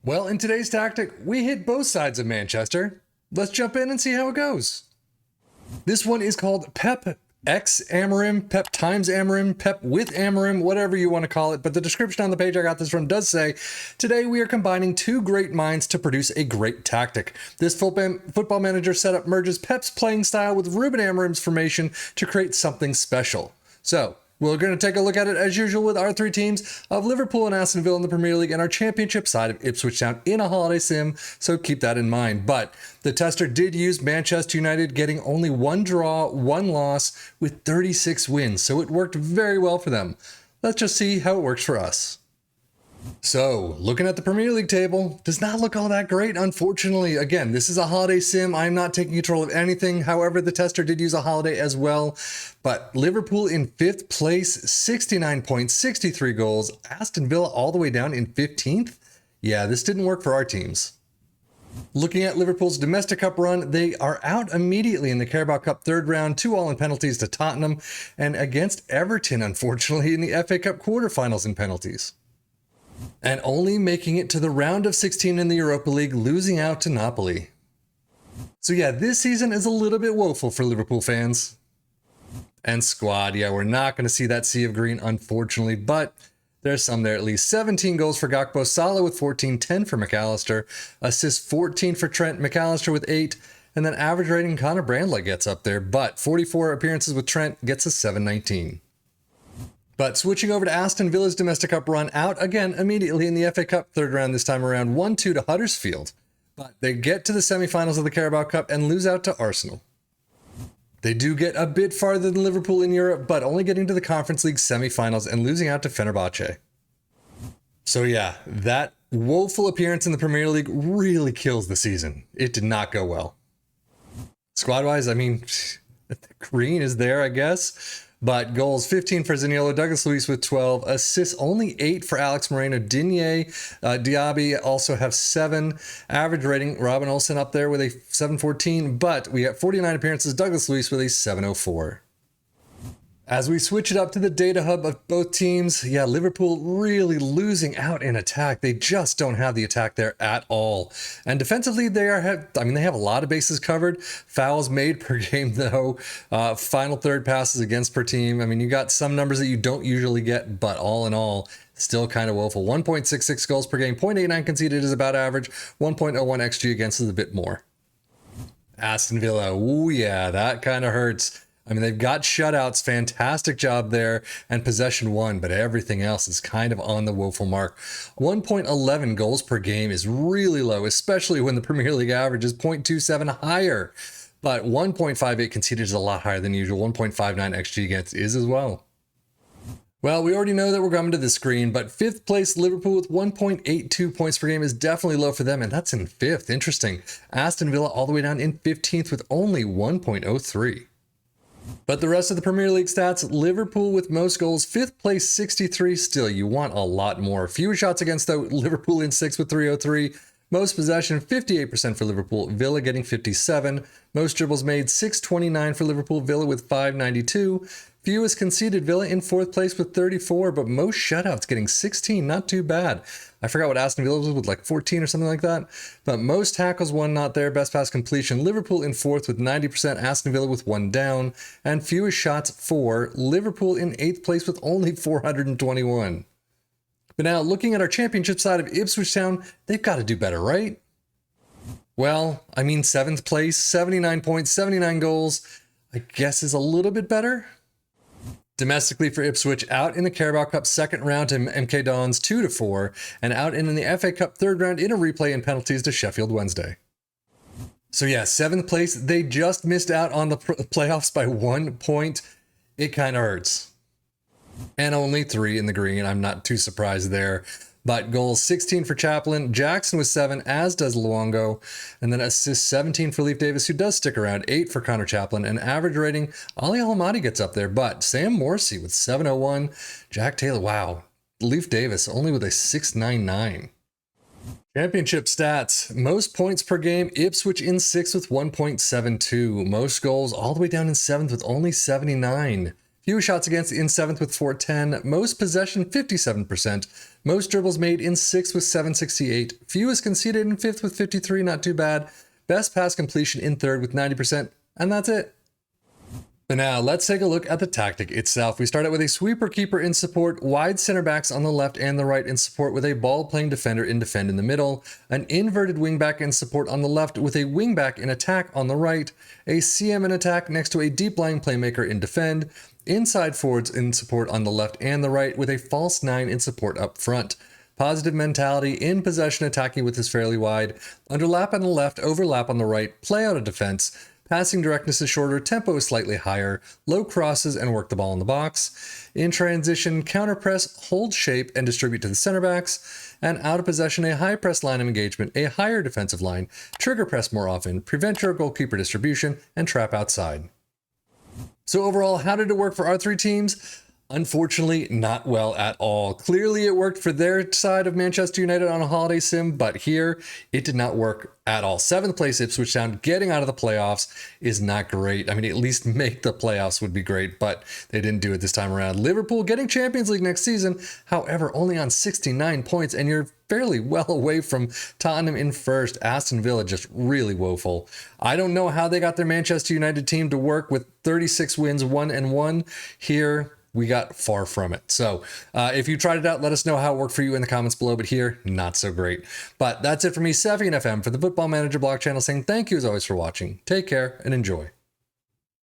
Well, in today's tactic, we hit both sides of Manchester. Let's jump in and see how it goes. This one is called PEP X Amorim, PEP times Amorim, PEP with Amorim, whatever you want to call it. But the description on the page I got this from does say, today we are combining two great minds to produce a great tactic. This football manager setup merges PEP's playing style with Ruben Amorim's formation to create something special. So, we're going to take a look at it as usual with our three teams of Liverpool and Aston Villa in the Premier League and our championship side of Ipswich Town in a holiday sim, so keep that in mind. But the tester did use Manchester United getting only one draw, one loss with 36 wins, so it worked very well for them. Let's just see how it works for us. So, looking at the Premier League table, does not look all that great, unfortunately. Again, this is a holiday sim. I'm not taking control of anything. However, the tester did use a holiday as well. But Liverpool in 5th place, 69 points, 63 goals. Aston Villa all the way down in 15th. Yeah, this didn't work for our teams. Looking at Liverpool's domestic cup run, they are out immediately in the Carabao Cup third round, 2-2 in penalties to Tottenham, and against Everton, unfortunately, in the FA Cup quarterfinals in penalties. And only making it to the round of 16 in the Europa League, losing out to Napoli. So yeah, this season is a little bit woeful for Liverpool fans. And squad, yeah, we're not going to see that sea of green, unfortunately, but there's some there at least. 17 goals for Gakpo, Salah with 14, 10 for McAllister, assists 14 for Trent, McAllister with 8, and then average rating Connor Brandley gets up there, but 44 appearances with Trent gets a 719. But switching over to Aston Villa's domestic cup run, out again immediately in the FA Cup third round this time around, 1-2 to Huddersfield. But they get to the semifinals of the Carabao Cup and lose out to Arsenal. They do get a bit farther than Liverpool in Europe, but only getting to the Conference League semifinals and losing out to Fenerbahce. So yeah, that woeful appearance in the Premier League really kills the season. It did not go well. Squad-wise, I mean, the green is there, I guess. But goals, 15 for Zaniolo, Douglas Luiz with 12, assists only 8 for Alex Moreno, Digne, Diaby also have 7, average rating, Robin Olsen up there with a 714, but we have 49 appearances, Douglas Luiz with a 704. As we switch it up to the data hub of both teams, yeah, Liverpool really losing out in attack. They just don't have the attack there at all. And defensively, they have a lot of bases covered. Fouls made per game, though. Final third passes against per team. I mean, you got some numbers that you don't usually get, but all in all, still kind of woeful. 1.66 goals per game, 0.89 conceded is about average. 1.01 XG against is a bit more. Aston Villa, ooh yeah, that kind of hurts. I mean, they've got shutouts, fantastic job there, and possession won, but everything else is kind of on the woeful mark. 1.11 goals per game is really low, especially when the Premier League average is 0.27 higher. But 1.58 conceded is a lot higher than usual. 1.59 XG against is as well. Well, we already know that we're coming to the screen, but 5th place Liverpool with 1.82 points per game is definitely low for them, and that's in 5th. Interesting. Aston Villa all the way down in 15th with only 1.03. But the rest of the Premier League stats, Liverpool with most goals, 5th place, 63. Still, you want a lot more. Fewer shots against, though, Liverpool in 6th with 303. Most possession, 58% for Liverpool, Villa getting 57. Most dribbles made, 629 for Liverpool, Villa with 592. Fewest conceded, Villa in 4th place with 34, but most shutouts getting 16, not too bad. I forgot what Aston Villa was with, like 14 or something like that. But most tackles, 1 not there. Best pass completion, Liverpool in 4th with 90%, Aston Villa with 1 down. And fewest shots, 4. Liverpool in 8th place with only 421. But now, looking at our championship side of Ipswich Town, they've got to do better, right? Well, I mean, 7th place, 79 points, 79 goals, I guess is a little bit better. Domestically for Ipswich, out in the Carabao Cup second round to MK Dons 2-4, and out in the FA Cup third round in a replay and penalties to Sheffield Wednesday. So yeah, 7th place, they just missed out on the playoffs by 1 point. It kind of hurts. And only 3 in the green, I'm not too surprised there. But goals, 16 for Chaplin, Jackson with 7, as does Luongo, and then assists 17 for Leif Davis, who does stick around, 8 for Connor Chaplin, and average rating, Ali Alamadi gets up there, but Sam Morsey with 701, Jack Taylor, wow, Leif Davis only with a 699. Championship stats, most points per game, Ipswich in 6th with 1.72, most goals all the way down in 7th with only 79. Fewest shots against in 7th with 410. Most possession, 57%. Most dribbles made in 6th with 768. Fewest conceded in 5th with 53, not too bad. Best pass completion in 3rd with 90%. And that's it. But now let's take a look at the tactic itself. We start out with a sweeper keeper in support, wide center backs on the left and the right in support with a ball playing defender in defend in the middle, an inverted wingback in support on the left with a wingback in attack on the right, a CM in attack next to a deep lying playmaker in defend, inside forwards in support on the left and the right with a false 9 in support up front. Positive mentality, in possession attacking with his fairly wide, underlap on the left, overlap on the right, play out of defense. Passing directness is shorter, tempo is slightly higher, low crosses and work the ball in the box. In transition, counter press, hold shape and distribute to the center backs. And out of possession, a high press line of engagement, a higher defensive line, trigger press more often, prevent your goalkeeper distribution, and trap outside. So overall, how did it work for our 3 teams? Unfortunately, not well at all. Clearly, it worked for their side of Manchester United on a holiday sim, but here, it did not work at all. 7th place Ipswich Town, getting out of the playoffs is not great. I mean, at least make the playoffs would be great, but they didn't do it this time around. Liverpool getting Champions League next season, however, only on 69 points, and you're fairly well away from Tottenham in 1st. Aston Villa just really woeful. I don't know how they got their Manchester United team to work with 36 wins, 1-1 here. We got far from it. So if you tried it out, let us know how it worked for you in the comments below. But here, not so great. But that's it for me, Savvy and FM, for the Football Manager blog channel, saying thank you as always for watching. Take care and enjoy.